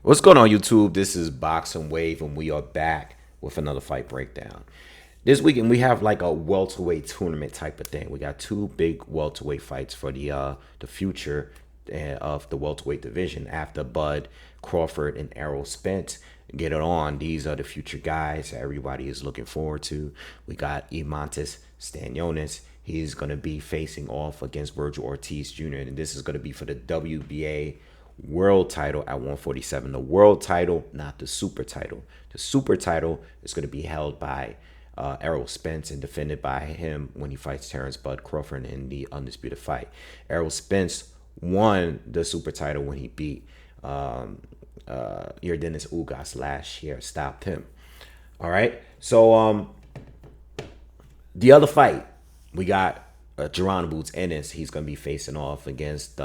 What's going on, YouTube? This is Boxingwave, and we are back with another fight breakdown. This weekend we have like a welterweight tournament type of thing. We got two big welterweight fights for the future of the welterweight division. After Bud Crawford and Errol Spence get it on, these are the future guys that everybody is looking forward to. We got Eimantas Stanionis. He's going to be facing off against Vergil Ortiz Jr., and this is going to be for the WBA world title at 147. The world title, not the super title. The super title is going to be held by Errol Spence and defended by him when he fights Terrence Bud Crawford in the undisputed fight. Errol Spence won the super title when he beat Yordenis Ugas last year, stopped him. All right, so the other fight, we got Geron Boots Ennis. He's going to be facing off against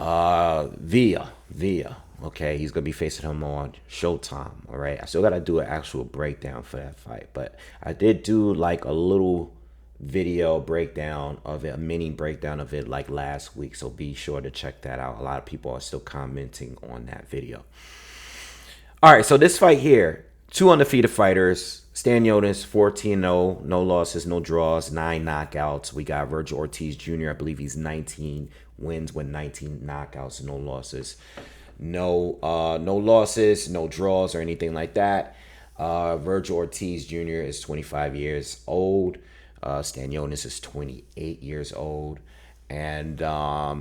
Villa. Okay, he's gonna be facing him on Showtime. All right, I still gotta do an actual breakdown for that fight, but I did do like a little video breakdown of it, a mini breakdown of it like last week, so be sure to check that out. A lot of people are still commenting on that video. All right, so this fight here, two undefeated fighters. Stanionis 14-0, no losses, no draws, 9 knockouts. We got Vergil Ortiz Jr. I believe he's 19 wins with 19 knockouts, no losses. No losses, no draws or anything like that. Vergil Ortiz Jr. is 25 years old. Stanionis is 28 years old. And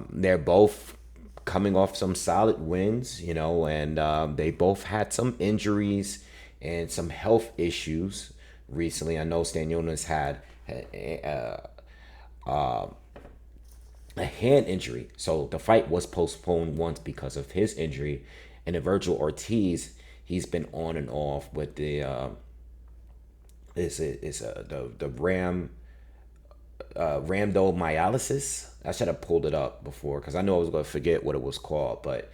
they're both coming off some solid wins, you know, and they both had some injuries and some health issues recently. I know Stanionis had a hand injury, so the fight was postponed once because of his injury. And then Vergil Ortiz, he's been on and off with the rhabdomyolysis. I should have pulled it up before because I know I was going to forget what it was called, but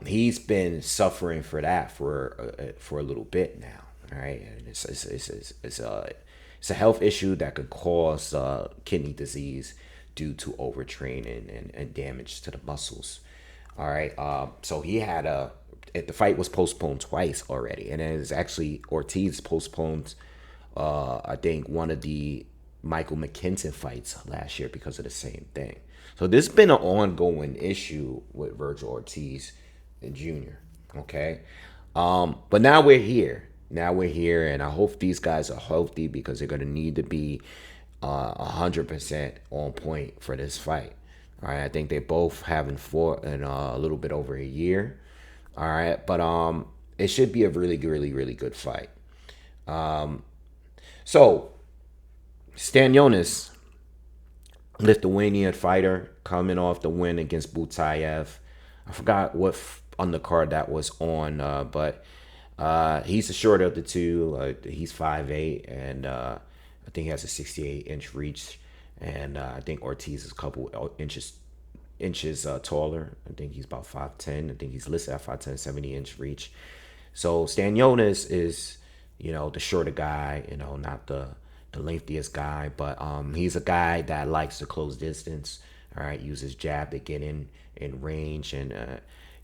he's been suffering for that for a little bit now. All right, and it's a health issue that could cause kidney disease due to overtraining and damage to the muscles. All right, so he had the fight was postponed twice already, and it is actually Ortiz postponed I think one of the Michael McKinson fights last year because of the same thing. So this has been an ongoing issue with Vergil Ortiz Jr. Okay, but now we're here. And I hope these guys are healthy because they're gonna need to be 100% on point for this fight. All right, I think they both haven't fought in a little bit over a year. All right, but it should be a really good fight. So Stanionis, Lithuanian fighter, coming off the win against Butayev. I forgot what undercard that was on, but he's the shorter of the two. He's 5'8", and I think he has a 68-inch reach. And I think Ortiz is a couple inches taller. I think he's about 5'10". I think he's listed at 5'10", 70-inch reach. So Stanionis is, you know, the shorter guy, you know, not the lengthiest guy, but he's a guy that likes to close distance. All right, uses jab to get in range and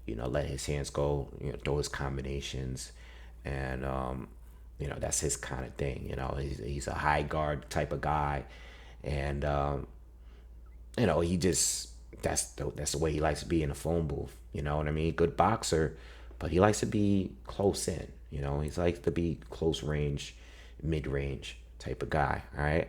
you know, let his hands go, you know, throw his combinations, and you know, that's his kind of thing. You know, he's a high guard type of guy, and you know, he just that's the way he likes to be in a phone booth. You know what I mean? Good boxer, but he likes to be close in. You know, he likes to be close range, mid range type of guy. All right.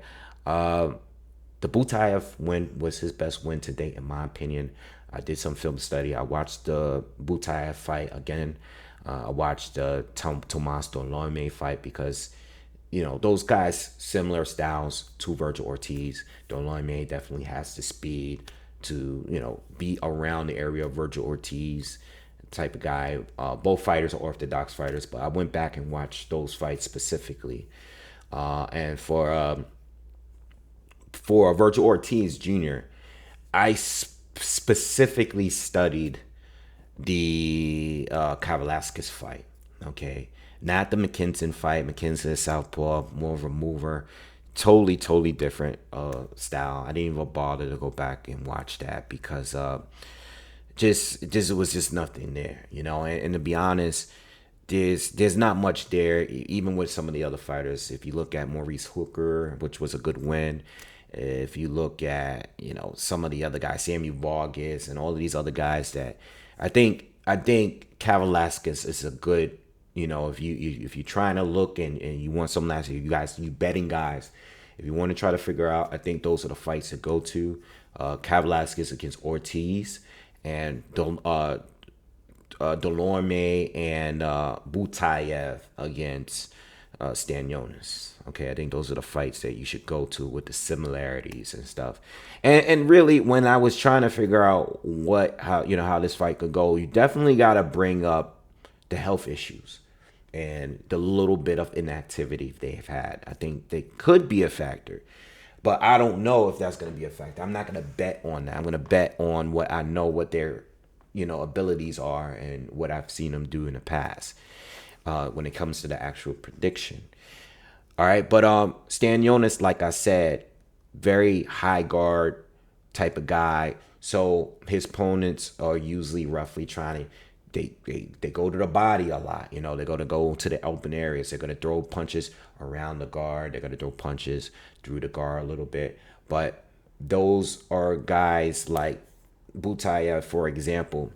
The Butayev win was his best win to date, in my opinion. I did some film study. I watched the Butayev fight again. I watched the Tomas Dolorme fight because, you know, those guys, similar styles to Vergil Ortiz. Dolorme definitely has the speed to, you know, be around the area of Vergil Ortiz type of guy. Both fighters are orthodox fighters, but I went back and watched those fights specifically. And for Vergil Ortiz Jr., I specifically studied the Kavalaskis fight. Okay, not the McKinson fight. McKinson is southpaw, more of a mover. Totally different style. I didn't even bother to go back and watch that because just it was just nothing there, you know. And to be honest, there's not much there, even with some of the other fighters. If you look at Maurice Hooker, which was a good win, if you look at, you know, some of the other guys, Samuel Vargas and all of these other guys, that I think Kavaliauskas is a good, you know, if you're trying to look and you want some last, you betting guys, if you want to try to figure out, I think those are the fights to go to. Kavaliauskas against Ortiz, and Delorme and Butayev against Stanionis. Okay, I think those are the fights that you should go to with the similarities and stuff. And really, when I was trying to figure out how this fight could go, you definitely got to bring up the health issues and the little bit of inactivity they've had. I think they could be a factor. But I don't know if that's going to be a factor. I'm not going to bet on that. I'm going to bet on what I know, what their, you know, abilities are, and what I've seen them do in the past when it comes to the actual prediction. All right, but Stanionis, like I said, very high guard type of guy. So his opponents are usually roughly trying to, they go to the body a lot. You know, they're going to go to the open areas. They're going to throw punches around the guard. They're going to throw punches through the guard a little bit. But those are guys like Butayev, for example.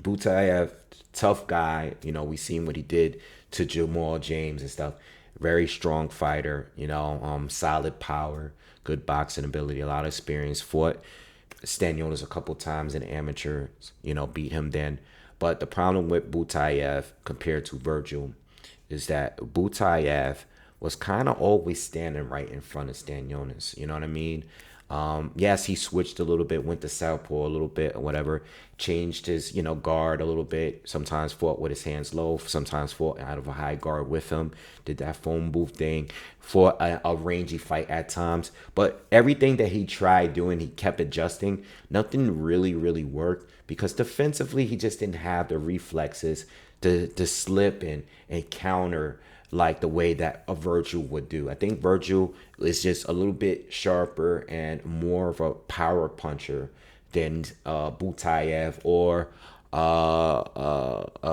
Butayev, tough guy. You know, we seen what he did to Jamal James and stuff. Very strong fighter. You know, solid power, good boxing ability, a lot of experience. Fought Stanionis a couple times in amateur. You know, beat him then. But the problem with Butayev compared to Vergil is that Butayev was kind of always standing right in front of Stanionis. You know what I mean? Yes, he switched a little bit, went to southpaw a little bit or whatever, changed his, you know, guard a little bit, sometimes fought with his hands low, sometimes fought out of a high guard with him, did that phone booth thing, fought a rangy fight at times. But everything that he tried doing, he kept adjusting. Nothing really worked because defensively, he just didn't have the reflexes to slip and counter like the way that a Vergil would do. I think Vergil is just a little bit sharper and more of a power puncher than Butayev or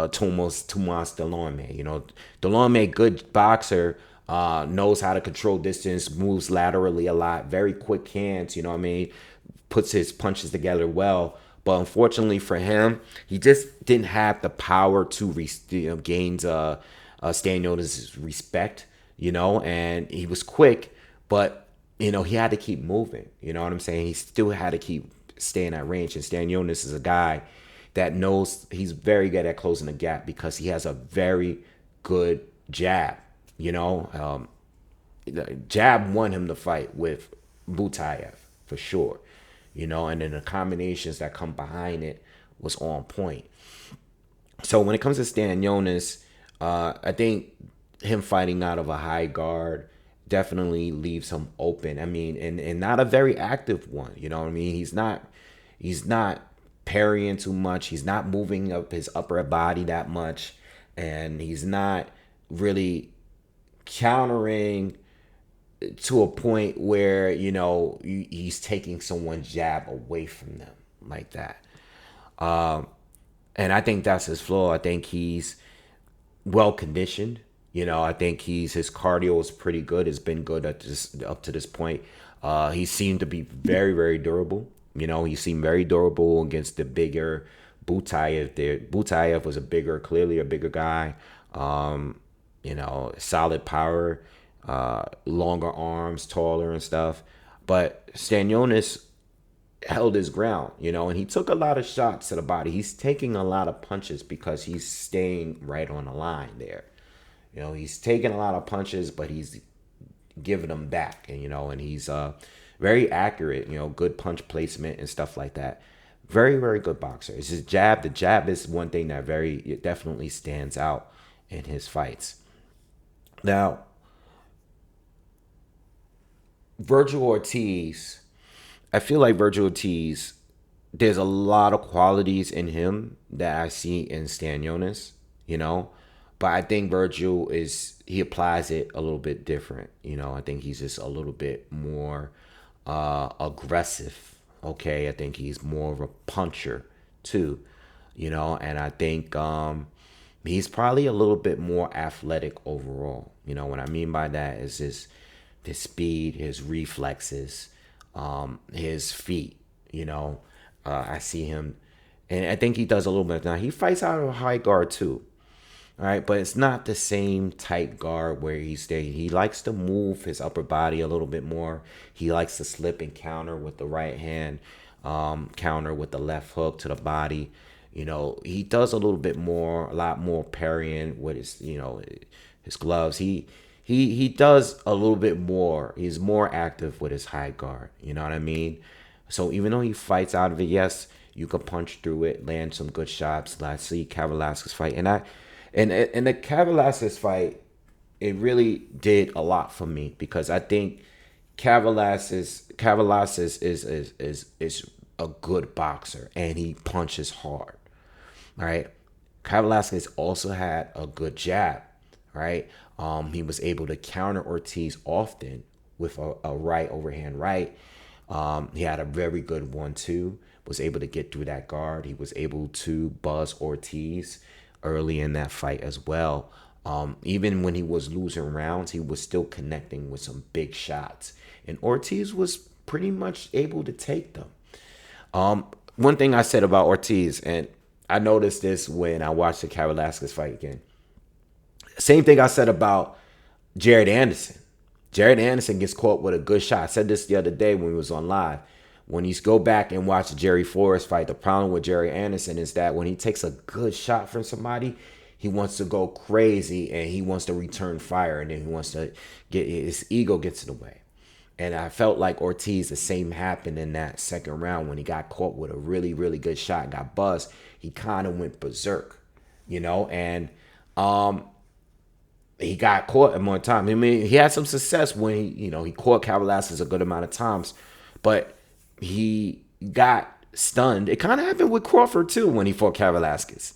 Tomas Delorme. You know, Delorme, good boxer, knows how to control distance, moves laterally a lot, very quick hands, you know what I mean? Puts his punches together well. But unfortunately for him, he just didn't have the power to gain Stanionis' respect, you know, and he was quick, but, you know, he had to keep moving. You know what I'm saying? He still had to keep staying at range. And Stanionis is a guy that knows he's very good at closing the gap because he has a very good jab, you know. Jab won him the fight with Butayev for sure, you know, and then the combinations that come behind it was on point. So when it comes to Stanionis, I think him fighting out of a high guard definitely leaves him open. I mean, and not a very active one. You know what I mean? He's not parrying too much. He's not moving up his upper body that much, and he's not really countering to a point where, you know, he's taking someone's jab away from them like that. And I think that's his flaw. I think he's well conditioned. You know, I think his cardio is pretty good. It's been good up to this point. He seemed to be very durable. You know, he seemed very durable against the bigger Butayev there. Butayev was clearly a bigger guy. You know, solid power, longer arms, taller and stuff. But Stanionis held his ground, you know, and he took a lot of shots to the body. He's taking a lot of punches because he's staying right on the line there. You know, he's taking a lot of punches, but he's giving them back, and, you know, and he's very accurate, you know, good punch placement and stuff like that. Very good boxer. It's his jab. The jab is one thing that it definitely stands out in his fights. Now, Vergil Ortiz, I feel like Vergil Ortiz, there's a lot of qualities in him that I see in Stanionis, you know. But I think Vergil he applies it a little bit different. You know, I think he's just a little bit more aggressive. Okay, I think he's more of a puncher too, and I think he's probably a little bit more athletic overall. What I mean by that is his speed, his reflexes, his feet. I see him, and I think he does a little bit. Now he fights out of a high guard too. All right, but it's not the same tight guard where he stays. He likes to move his upper body a little bit more. He likes to slip and counter with the right hand, counter with the left hook to the body. He does a little bit more, a lot more parrying with his gloves. He does a little bit more. He's more active with his high guard. You know what I mean? So even though he fights out of it, yes, you can punch through it, land some good shots. Let's see Velasquez fight, and the Velasquez fight, it really did a lot for me because I think Velasquez is a good boxer and he punches hard. All right. Velasquez also had a good jab. Right. He was able to counter Ortiz often with a right overhand right. He had a very good 1-2. Was able to get through that guard. He was able to buzz Ortiz early in that fight as well. Even when he was losing rounds, he was still connecting with some big shots. And Ortiz was pretty much able to take them. One thing I said about Ortiz, and I noticed this when I watched the Velasquez fight again. Same thing I said about Jared Anderson. Jared Anderson gets caught with a good shot. I said this the other day when we was on live. When you go back and watch the Jerry Forrest fight, the problem with Jerry Anderson is that when he takes a good shot from somebody, he wants to go crazy and he wants to return fire, and then he wants to get his ego gets in the way. And I felt like Ortiz, the same happened in that second round when he got caught with a really, really good shot, got buzzed. He kind of went berserk, and he got caught at more times. I mean, he had some success when he caught Velasquez a good amount of times, but he got stunned. It kind of happened with Crawford too when he fought Velasquez,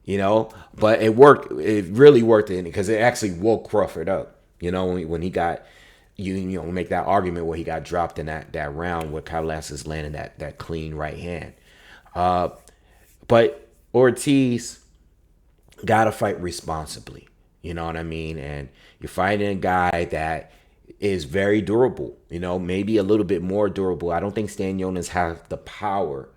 but it worked. It really worked in it because it actually woke Crawford up, when he got, make that argument where he got dropped in that round where Velasquez landed that clean right hand. But Ortiz got to fight responsibly. You know what I mean? And you're fighting a guy that is very durable, maybe a little bit more durable. I don't think Stanionis has the power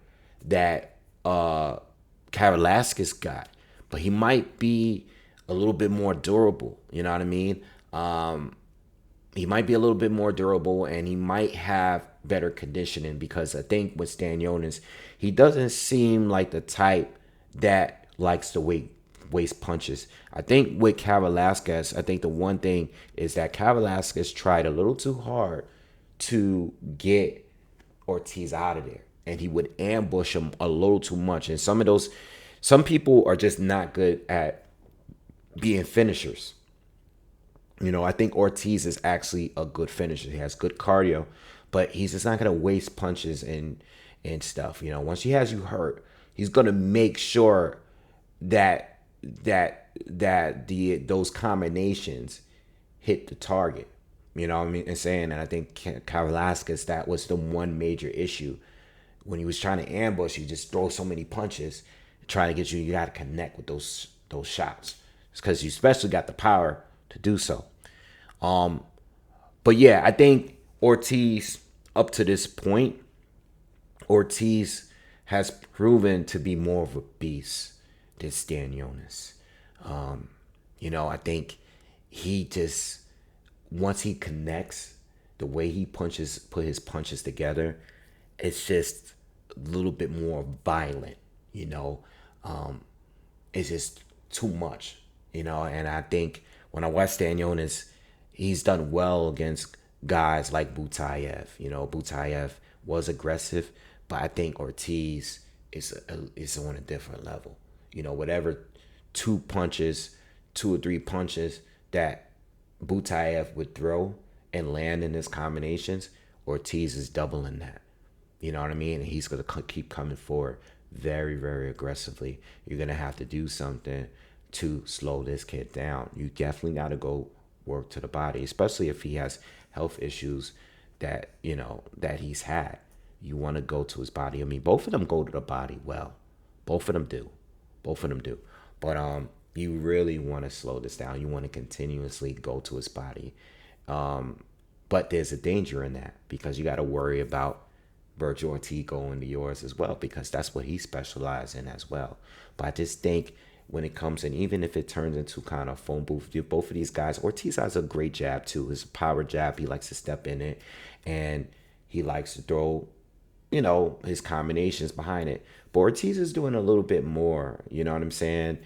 that Velasquez got, but he might be a little bit more durable. You know what I mean? He might be a little bit more durable, and he might have better conditioning because I think with Stanionis, he doesn't seem like the type that likes to waste punches. I think with Velasquez, I think the one thing is that Velasquez tried a little too hard to get Ortiz out of there, and he would ambush him a little too much. And some people are just not good at being finishers. I think Ortiz is actually a good finisher. He has good cardio, but he's just not going to waste punches and stuff. Once he has you hurt, he's going to make sure that those combinations hit the target. You know what I mean? And I think Velasquez, that was the one major issue. When he was trying to ambush, he just throw so many punches, trying to get you got to connect with those shots. It's because you especially got the power to do so. But yeah, I think Ortiz, up to this point, Ortiz has proven to be more of a beast than Stanionis. I think he just, once he connects, the way he put his punches together, it's just a little bit more violent, it's just too much, and I think when I watch Stanionis, he's done well against guys like Boutayev. Boutayev was aggressive, but I think Ortiz is on a different level. Whatever 2 or 3 punches that Boutayev would throw and land in his combinations, Ortiz is doubling that. You know what I mean? And he's going to keep coming forward very, very aggressively. You're going to have to do something to slow this kid down. You definitely got to go work to the body, especially if he has health issues that he's had. You want to go to his body. I mean, both of them go to the body well. Both of them do. Both of them do. But you really want to slow this down. You want to continuously go to his body. But there's a danger in that because you got to worry about Vergil Ortiz going to yours as well because that's what he specializes in as well. But I just think when it comes in, even if it turns into kind of phone booth, both of these guys, Ortiz has a great jab too. His power jab, he likes to step in it and he likes to throw, his combinations behind it. But Ortiz is doing a little bit more, you know what I'm saying?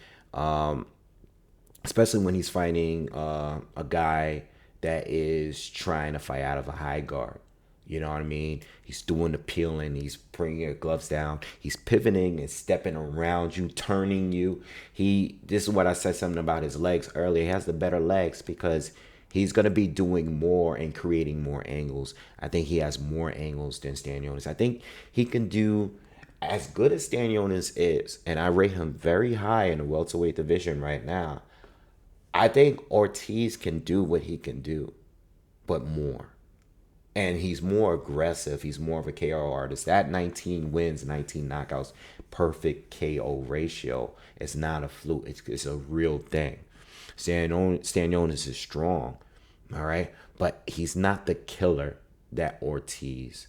Especially when he's fighting a guy that is trying to fight out of a high guard. You know what I mean? He's doing the peeling. He's bringing your gloves down. He's pivoting and stepping around you, turning you. This is what I said something about his legs earlier. He has the better legs because he's going to be doing more and creating more angles. I think he has more angles than Stanionis. I think he can do as good as Stanionis is, and I rate him very high in the welterweight division right now. I think Ortiz can do what he can do, but more. And he's more aggressive. He's more of a KO artist. That 19 wins, 19 knockouts, perfect KO ratio. It's not a fluke. It's a real thing. Stanionis is strong, all right? But he's not the killer that Ortiz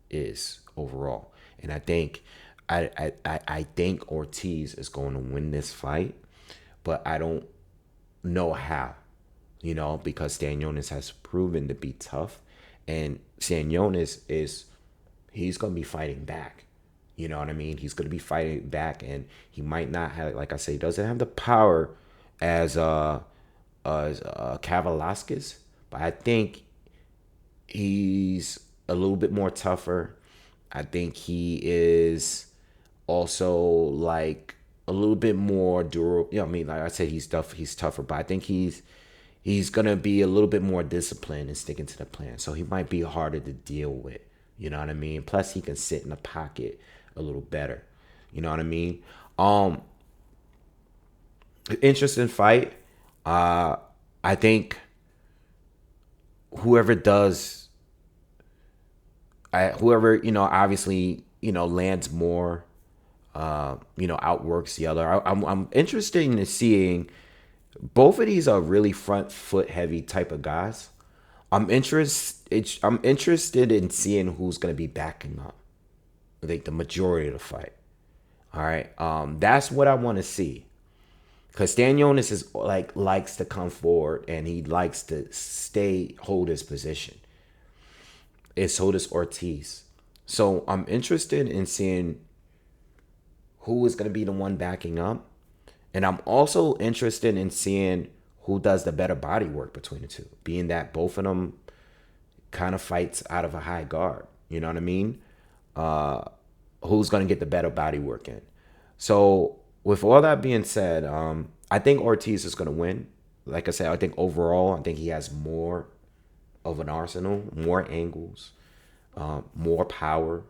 is overall. And I think I think Ortiz is going to win this fight, but I don't know how, because Stanionis has proven to be tough. And Stanionis he's going to be fighting back. You know what I mean? He's going to be fighting back, and he might not have, like I say, doesn't have the power as Kavalasquez, but I think he's a little bit more tougher. I think he is also like a little bit more durable. I mean, like I said, he's tougher, but I think he's going to be a little bit more disciplined and sticking to the plan. So he might be harder to deal with. You know what I mean? Plus, he can sit in the pocket a little better. You know what I mean? Interesting fight. I think whoever obviously, lands more, outworks the other. I'm interested in seeing. Both of these are really front foot heavy type of guys. I'm interested in seeing who's gonna be backing up, like the majority of the fight. All right, that's what I want to see, because Stanionis is likes to come forward and he likes to hold his position. And so does Ortiz. So I'm interested in seeing who is gonna be the one backing up. And I'm also interested in seeing who does the better body work between the two, being that both of them kind of fights out of a high guard. You know what I mean? Who's going to get the better body work in? So with all that being said, I think Ortiz is going to win. Like I said, I think overall, I think he has more of an arsenal, more angles, more power,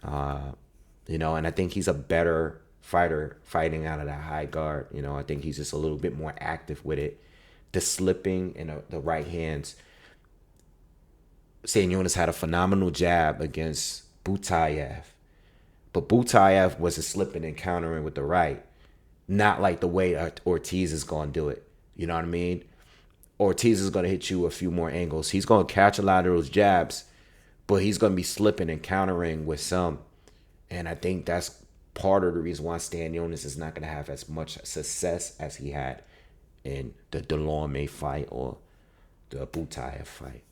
and I think he's a better fighter fighting out of that high guard. I think he's just a little bit more active with it. The slipping and the right hands. Stanionis had a phenomenal jab against Butayev. But Butayev was a slipping and countering with the right. Not like the way Ortiz is going to do it. You know what I mean? Ortiz is going to hit you a few more angles. He's going to catch a lot of those jabs, but he's going to be slipping and countering with some. And I think that's part of the reason why Stanionis is not going to have as much success as he had in the Delorme fight or the Butayev fight.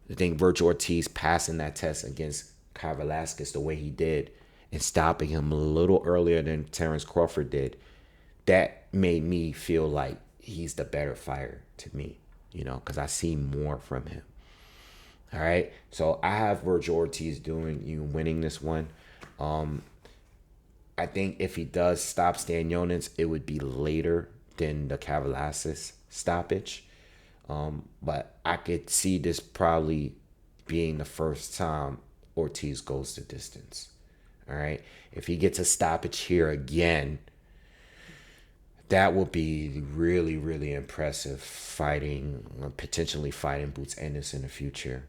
I think Vergil Ortiz passing that test against Kavalasquez the way he did and stopping him a little earlier than Terrence Crawford did, that made me feel like he's the better fighter to me, because I see more from him. All right, so I have Vergil Ortiz winning this one. I think if he does stop Stanionis, it would be later than the Kavalasquez stoppage. But I could see this probably being the first time Ortiz goes the distance. All right. If he gets a stoppage here again, that will be really, really impressive potentially fighting Boots Ennis in the future.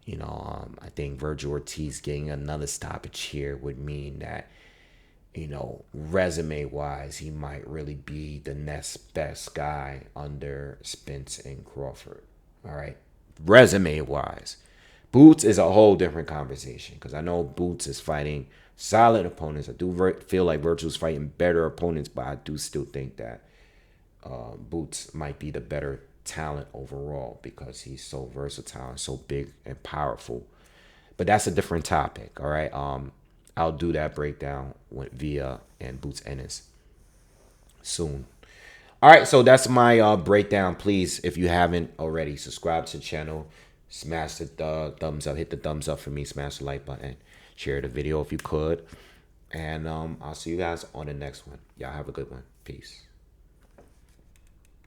I think Vergil Ortiz getting another stoppage here would mean that you know, resume wise, he might really be the next best guy under Spence and Crawford. All right. Resume wise. Boots is a whole different conversation because I know Boots is fighting solid opponents. I do feel like Vergil's fighting better opponents, but I do still think that Boots might be the better talent overall because he's so versatile and so big and powerful. But that's a different topic. All right. I'll do that breakdown with Via and Boots Ennis soon. All right, so that's my breakdown. Please, if you haven't already, subscribe to the channel, smash the thumbs up, hit the thumbs up for me, smash the like button, share the video if you could, and I'll see you guys on the next one. Y'all have a good one. Peace.